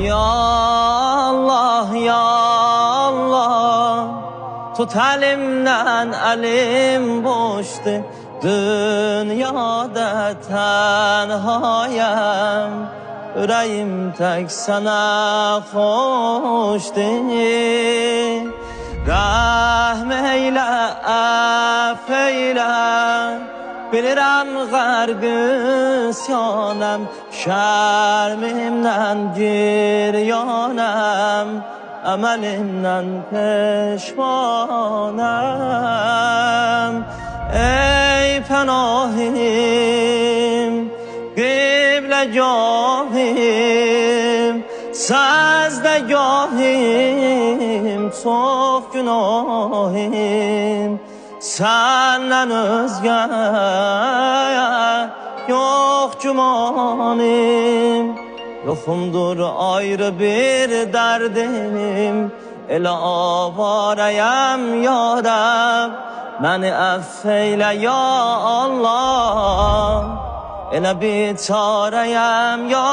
Ya Allah, ya Allah, tut elimden, elim boştu. Dünyada tenhayım, yüreğim tek sana hoştu. Rahm eyle, affeyle, bilirəm qərqüsyanəm, şərmimdən giryanəm, əməlimdən peşmanəm. Ey pənahim, qibləgahim, səzdəgahim, çox günahim, senden özgə yok cumanim. Yoxumdur ayrı bir derdim, elə avarəyəm ya Rəbb, məni əffeylə ya Allah, elə biçarəyəm ya